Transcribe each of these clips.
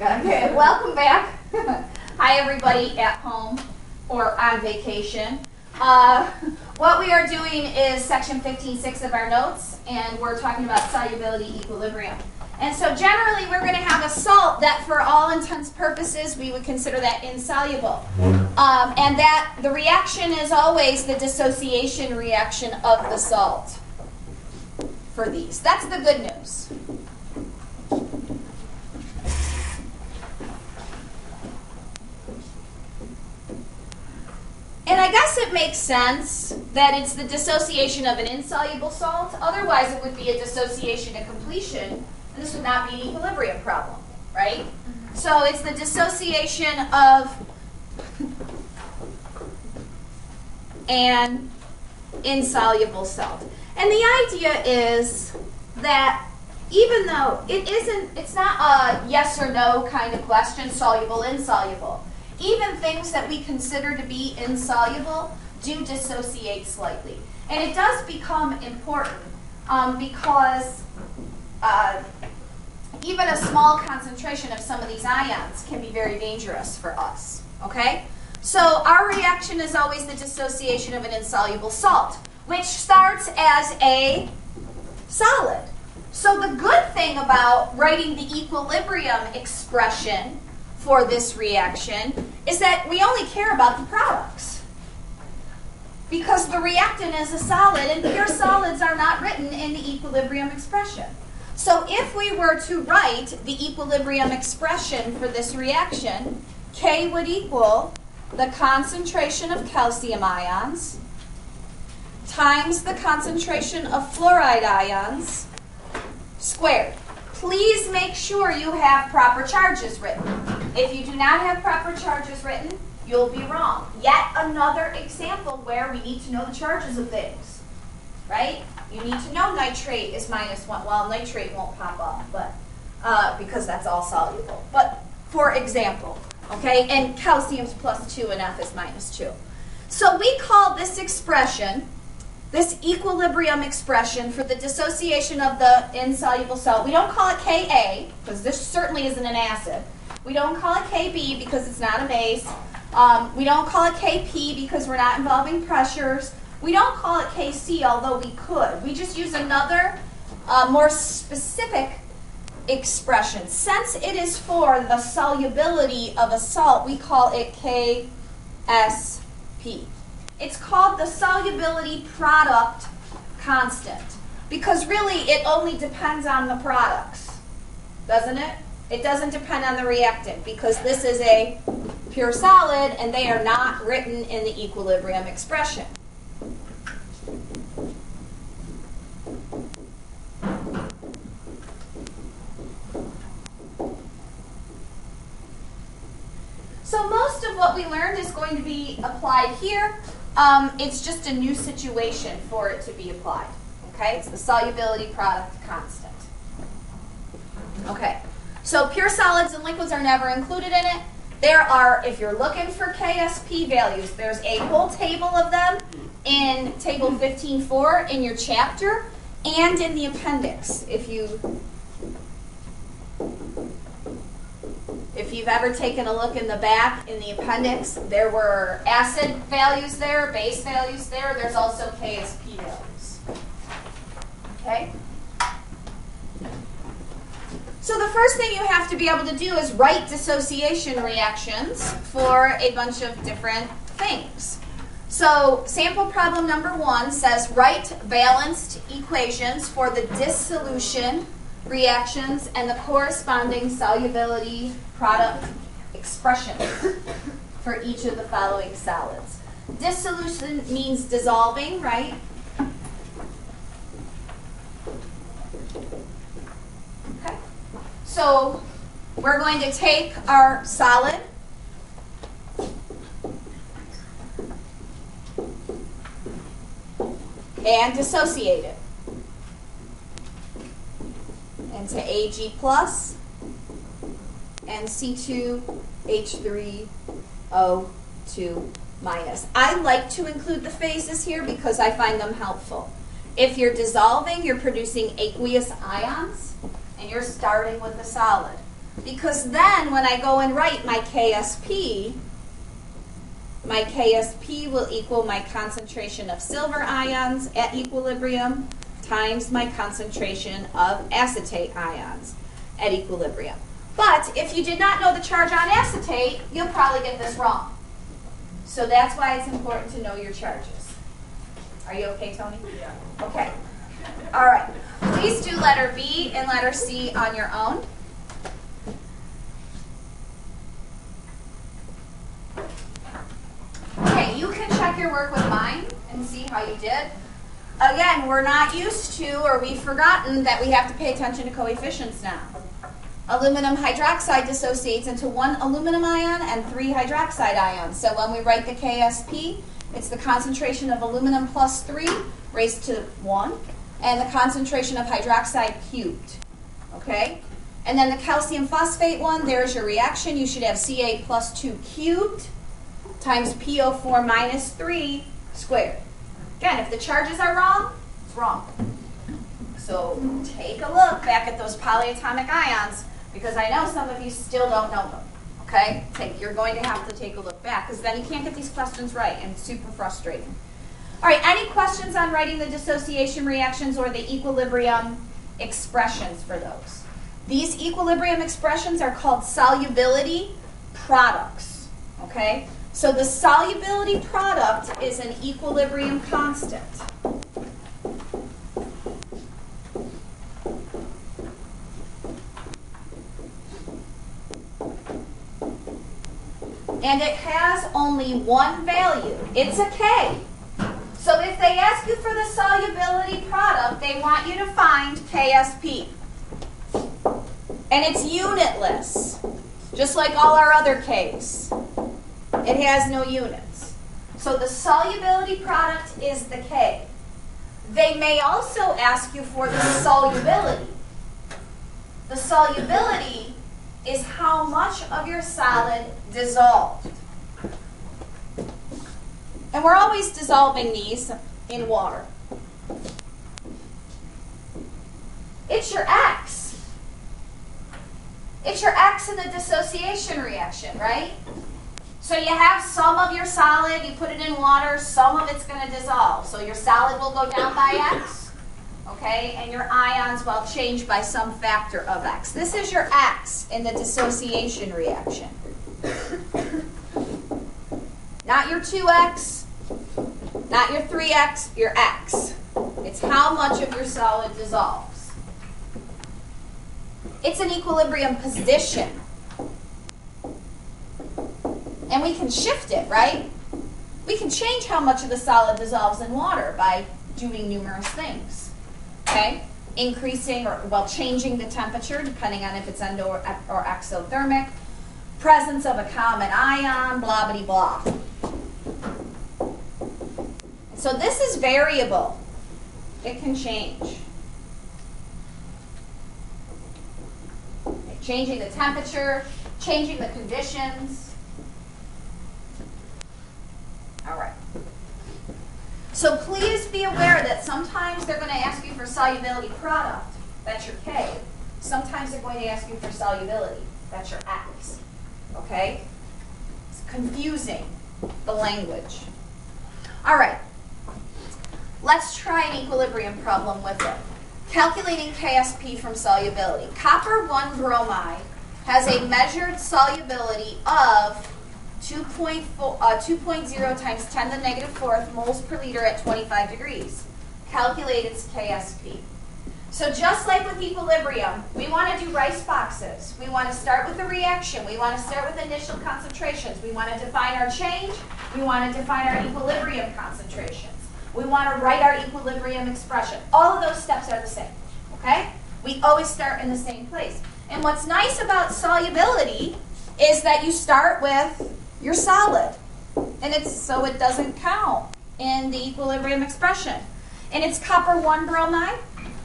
Okay, welcome back. Hi everybody at home or on vacation. What we are doing is section 15.6 of our notes, and we're talking about solubility equilibrium. And so generally we're going to have a salt that for all intents purposes we would consider that insoluble. And that the reaction is always the dissociation reaction of the salt for these. That's the good news. And I guess it makes sense that it's the dissociation of an insoluble salt. Otherwise, it would be a dissociation to completion, and this would not be an equilibrium problem, right? So it's the dissociation of an insoluble salt. And the idea is that even though it's not a yes or no kind of question, soluble, insoluble. Even things that we consider to be insoluble do dissociate slightly. And it does become important because even a small concentration of some of these ions can be very dangerous for us. Okay? So our reaction is always the dissociation of an insoluble salt, which starts as a solid. So the good thing about writing the equilibrium expression for this reaction is that we only care about the products, because the reactant is a solid and pure solids are not written in the equilibrium expression. So if we were to write the equilibrium expression for this reaction, K would equal the concentration of calcium ions times the concentration of fluoride ions squared. Please make sure you have proper charges written. If you do not have proper charges written, you'll be wrong. Yet another example where we need to know the charges of things, right? You need to know nitrate is -1. Well, nitrate won't pop up, but because that's all soluble. But for example, okay, and calcium's +2 and F is -2. So we call this expression, this equilibrium expression for the dissociation of the insoluble salt, we don't call it Ka, because this certainly isn't an acid. We don't call it Kb because it's not a base. We don't call it Kp because we're not involving pressures. We don't call it Kc, although we could. We just use another more specific expression. Since it is for the solubility of a salt, we call it Ksp. It's called the solubility product constant because really it only depends on the products, doesn't it? It doesn't depend on the reactant because this is a pure solid and they are not written in the equilibrium expression. So most of what we learned is going to be applied here. It's just a new situation for it to be applied. Okay, it's the solubility product constant. Okay, so pure solids and liquids are never included in it. There are, if you're looking for Ksp values, there's a whole table of them in table 15.4 in your chapter and in the appendix. If you've ever taken a look in the back in the appendix, there were acid values there, base values there. There's also Ksp values. Okay? So the first thing you have to be able to do is write dissociation reactions for a bunch of different things. So sample problem number 1 says write balanced equations for the dissolution reactions and the corresponding solubility product expressions for each of the following solids. Dissolution means dissolving, right? Okay. So we're going to take our solid and dissociate it into Ag plus and C2H3O2 minus. I like to include the phases here because I find them helpful. If you're dissolving, you're producing aqueous ions, and you're starting with a solid. because then when I go and write my KSP will equal my concentration of silver ions at equilibrium times my concentration of acetate ions at equilibrium. But if you did not know the charge on acetate, you'll probably get this wrong. So that's why it's important to know your charges. Are you okay, Tony? Yeah. Okay. All right. Please do letter B and letter C on your own. Okay, you can check your work with mine and see how you did. Again, we're not used to, or we've forgotten that we have to pay attention to coefficients now. Aluminum hydroxide dissociates into 1 aluminum ion and 3 hydroxide ions. So when we write the KSP, it's the concentration of aluminum plus 3 raised to 1, and the concentration of hydroxide cubed. Okay? And then the calcium phosphate one, there's your reaction. You should have Ca plus 2 cubed times PO4 minus 3 squared. Again, if the charges are wrong, it's wrong. So take a look back at those polyatomic ions, because I know some of you still don't know them. Okay? You're going to have to take a look back, because then you can't get these questions right, and it's super frustrating. All right, any questions on writing the dissociation reactions or the equilibrium expressions for those? These equilibrium expressions are called solubility products. Okay? So the solubility product is an equilibrium constant. And it has only one value. It's a K. So if they ask you for the solubility product, they want you to find KSP. And it's unitless, just like all our other Ks. It has no units. So the solubility product is the K. They may also ask you for the solubility. The solubility is how much of your solid dissolved. And we're always dissolving these in water. It's your X. It's your X in the dissociation reaction, right? So you have some of your solid, you put it in water, some of it's going to dissolve. So your solid will go down by X, okay? And your ions will change by some factor of X. This is your X in the dissociation reaction. Not your 2X, not your 3X, your X. It's how much of your solid dissolves. It's an equilibrium position. And we can shift it, right? We can change how much of the solid dissolves in water by doing numerous things. Okay? Increasing or, well, changing the temperature depending on if it's endo or exothermic. Presence of a common ion, blah, blah, blah. So this is variable. It can change. Changing the temperature, changing the conditions. All right. So please be aware that sometimes they're going to ask you for solubility product. That's your K. Sometimes they're going to ask you for solubility. That's your X. Okay? It's confusing, the language. All right. Let's try an equilibrium problem with it. Calculating KSP from solubility. Copper 1 bromide has a measured solubility of 2.0 times 10 to the negative 4th moles per liter at 25 degrees. Calculate its KSP. So just like with equilibrium, we want to do rice boxes. We want to start with the reaction. We want to start with initial concentrations. We want to define our change. We want to define our equilibrium concentrations. We want to write our equilibrium expression. All of those steps are the same. Okay? We always start in the same place. And what's nice about solubility is that you start with your solid. And it's so it doesn't count in the equilibrium expression. And it's copper 1 bromide.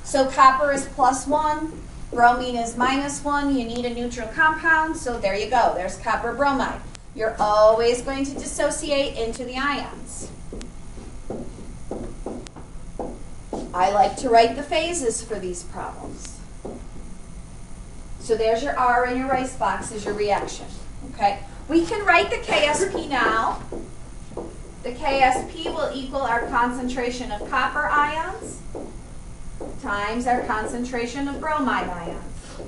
So copper is +1, bromine is -1. You need a neutral compound, so there you go. There's copper bromide. You're always going to dissociate into the ions. I like to write the phases for these problems. So there's your R in your rice box is your reaction. Okay? We can write the KSP now. The KSP will equal our concentration of copper ions times our concentration of bromide ions.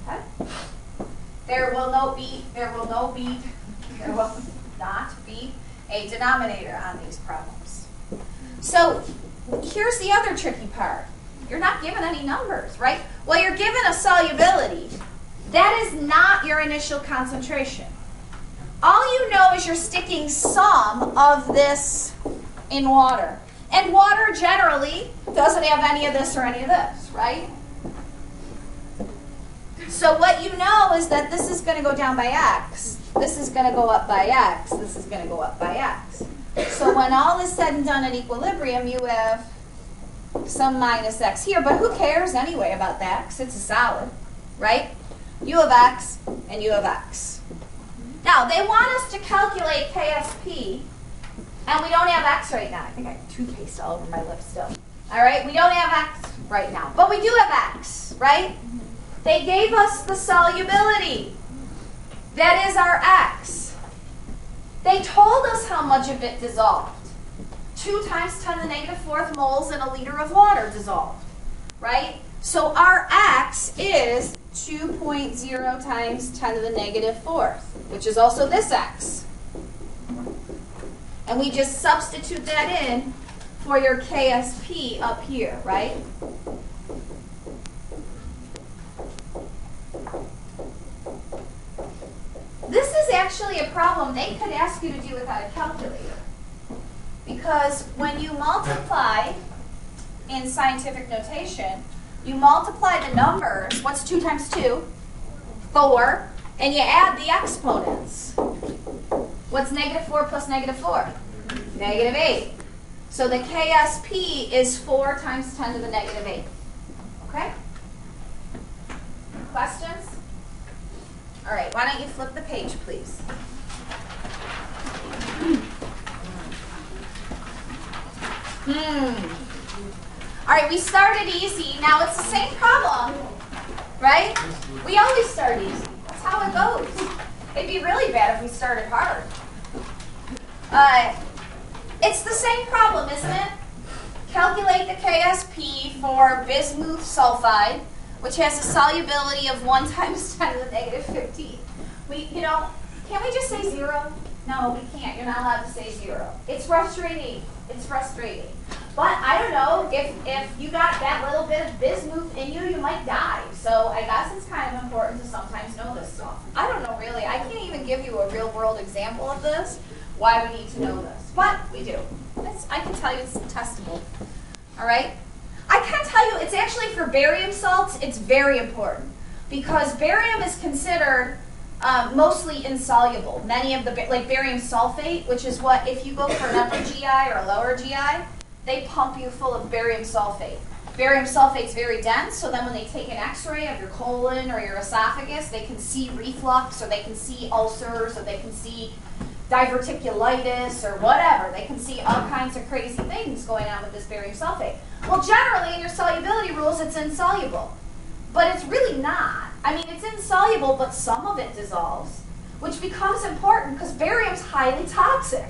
Okay? There will not be a denominator on these problems. So here's the other tricky part. You're not given any numbers, right? Well, you're given a solubility. That is not your initial concentration. All you know is you're sticking some of this in water. And water generally doesn't have any of this or any of this, right? So what you know is that this is going to go down by x. This is going to go up by x. This is going to go up by x. So when all is said and done at equilibrium, you have some minus x here. But who cares anyway about that? Because it's a solid, right? You have x and you have x. Now, they want us to calculate KSP, and we don't have x right now. I think I have toothpaste all over my lips still. All right? We don't have x right now. But we do have x, right? They gave us the solubility. That is our x. They told us how much of it dissolved. 2 times 10 to the negative 4th moles in a liter of water dissolved, right? So our x is 2.0 times 10 to the negative 4th, which is also this x. And we just substitute that in for your KSP up here, right? This is actually a problem they could ask you to do without a calculator. Because when you multiply in scientific notation, you multiply the numbers. What's 2 times 2? 4. And you add the exponents. What's negative 4 plus negative 4? Negative 8. So the KSP is 4 times 10 to the negative 8. Okay? Questions? All right, why don't you flip the page, please? All right, we started easy. Now it's the same problem, right? We always start easy. That's how it goes. It'd be really bad if we started hard. It's the same problem, isn't it? Calculate the KSP for bismuth sulfide, which has a solubility of 1 times 10 to the negative 15. Can't we just say 0? No, we can't. You're not allowed to say 0. It's frustrating. It's frustrating. But I don't know, if you got that little bit of bismuth in you, you might die. So I guess it's kind of important to sometimes know this stuff. I don't know really. I can't even give you a real world example of this, why we need to know this. But we do. I can tell you it's testable. All right? I can tell you it's actually for barium salts, it's very important. Because barium is considered mostly insoluble. Many of the, like barium sulfate, which is what, if you go for an upper GI or a lower GI, they pump you full of barium sulfate. Barium sulfate is very dense, so then when they take an x-ray of your colon or your esophagus, they can see reflux, or they can see ulcers, or they can see diverticulitis, or whatever. They can see all kinds of crazy things going on with this barium sulfate. Well, generally, in your solubility rules, it's insoluble. But it's really not. I mean, it's insoluble, but some of it dissolves, which becomes important because barium's highly toxic.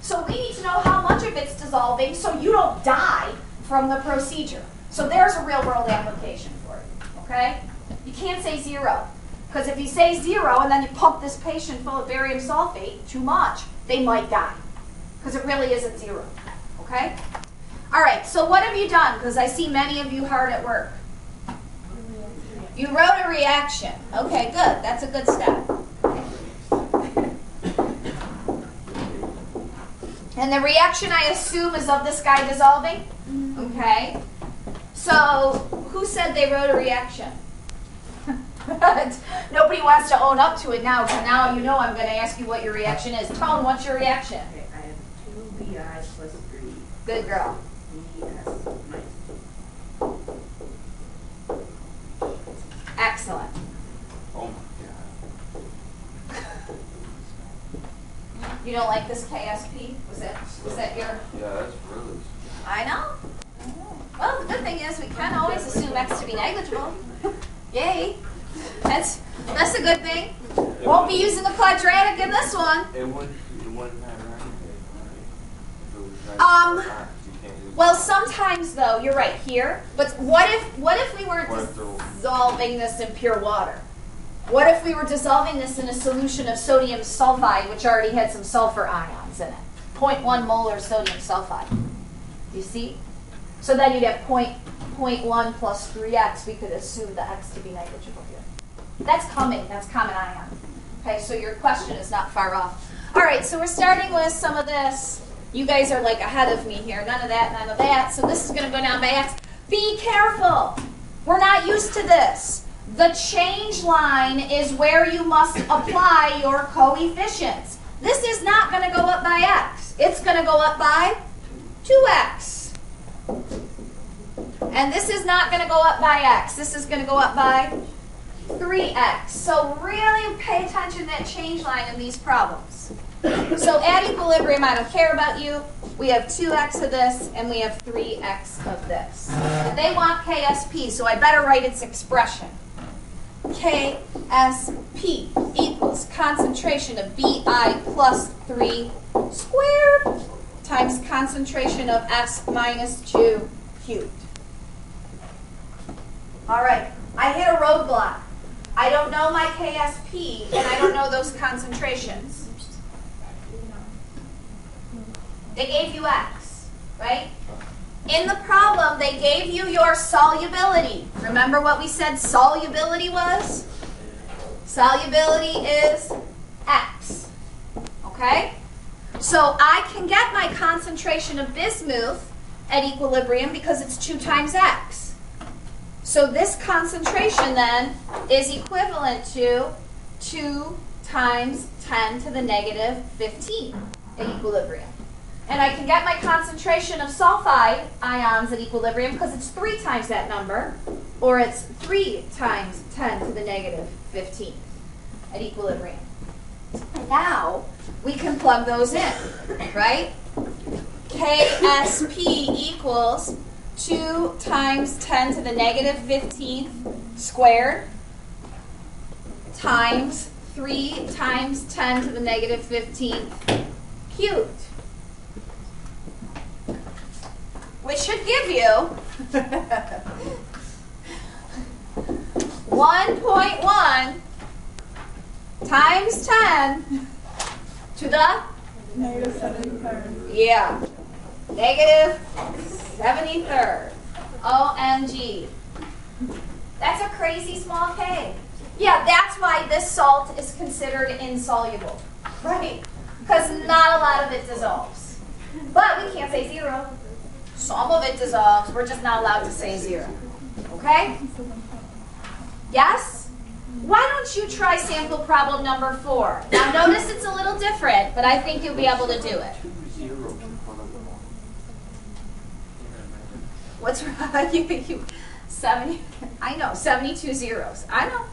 So we need to know how much of it's dissolving so you don't die from the procedure. So there's a real-world application for you, okay? You can't say 0, because if you say 0 and then you pump this patient full of barium sulfate too much, they might die, because it really isn't 0, okay? All right, so what have you done? Because I see many of you hard at work. You wrote a reaction. Okay, good. That's a good step. And the reaction, I assume, is of this guy dissolving? Okay. So, who said they wrote a reaction? Nobody wants to own up to it now, because now you know I'm going to ask you what your reaction is. Tone, what's your reaction? Okay, I have 2 BI plus 3. Good girl. BS minus 2. Excellent. Oh my God. You don't like this KSP? Was that your... Yeah, that's really... I know. Well, the good thing thing is we can always assume x to be negligible. Yay. That's a good thing. Won't be using the quadratic in this one. It wouldn't matter anyway, right? If it was right Um, or not, you can't use Well, it. sometimes though, you're right here. But what if we were What if the- dissolving this in pure water? What if we were dissolving this in a solution of sodium sulfide, which already had some sulfur ions in it? 0.1 molar sodium sulfide. Do you see? So then you'd have 0.1 plus 3x. We could assume the x to be negligible here. That's coming. That's common ion. Okay, so your question is not far off. All right, so we're starting with some of this. You guys are like ahead of me here. None of that, none of that. So this is going to go down by x. Be careful. We're not used to this. The change line is where you must apply your coefficients. This is not going to go up by x. It's going to go up by 2x. And this is not going to go up by x. This is going to go up by 3x. So really pay attention to that change line in these problems. So at equilibrium, I don't care about you. We have 2x of this, and we have 3x of this. But they want KSP, so I better write its expression. KSP equals concentration of Bi plus 3 squared times concentration of S minus 2 cubed. All right, I hit a roadblock. I don't know my KSP, and I don't know those concentrations. They gave you x, right? In the problem, they gave you your solubility. Remember what we said solubility was? Solubility is x, okay? So I can get my concentration of bismuth at equilibrium because it's 2 times x. So this concentration then is equivalent to 2 times 10 to the negative 15 at equilibrium. And I can get my concentration of sulfide ions at equilibrium because it's 3 times that number, or it's 3 times 10 to the negative 15 at equilibrium. And now we can plug those in, right? KSP equals 2 times 10 to the negative 15th squared times 3 times 10 to the negative 15th cubed. Which should give you 1.1 times 10 to the Negative 73rd. yeah, negative 73rd. OMG. That's a crazy small k. Yeah, that's why this salt is considered insoluble, right? Because not a lot of it dissolves. But we can't say 0. Some of it dissolves. We're just not allowed to say 0. Okay? Yes? Why don't you try sample problem number 4? Now notice it's a little different, but I think you'll be able to do it. 2 zeros in front of them all. What's wrong? You 70. I know, 72 zeros. I know.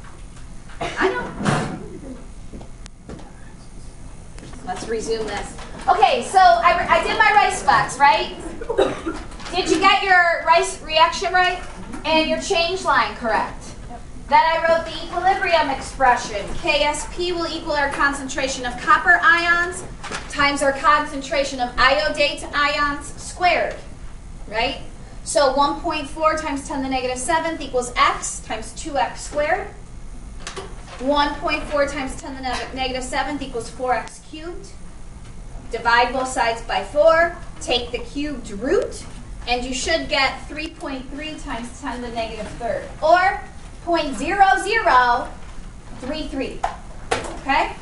Let's resume this. Okay, so I did my rice box, right? Did you get your rice reaction right? And your change line correct? Yep. Then I wrote the equilibrium expression. KSP will equal our concentration of copper ions times our concentration of iodate ions squared, right? So 1.4 times 10 to the negative 7th equals x times 2x squared. 1.4 times 10 to the negative 7th equals 4x cubed. Divide both sides by 4. Take the cubed root. And you should get 3.3 times 10 to the negative 3rd. Or 0.0033. Okay?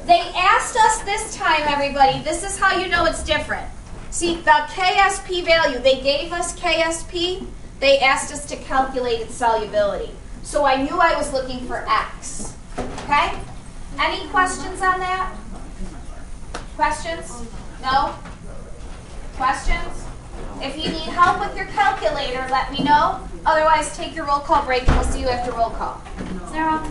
They asked us this time, everybody, this is how you know it's different. See, the KSP value, they gave us KSP. They asked us to calculate its solubility. So I knew I was looking for X. Okay? Any questions on that? Questions? No? Questions? If you need help with your calculator, let me know. Otherwise, take your roll call break and we'll see you after roll call. Sarah?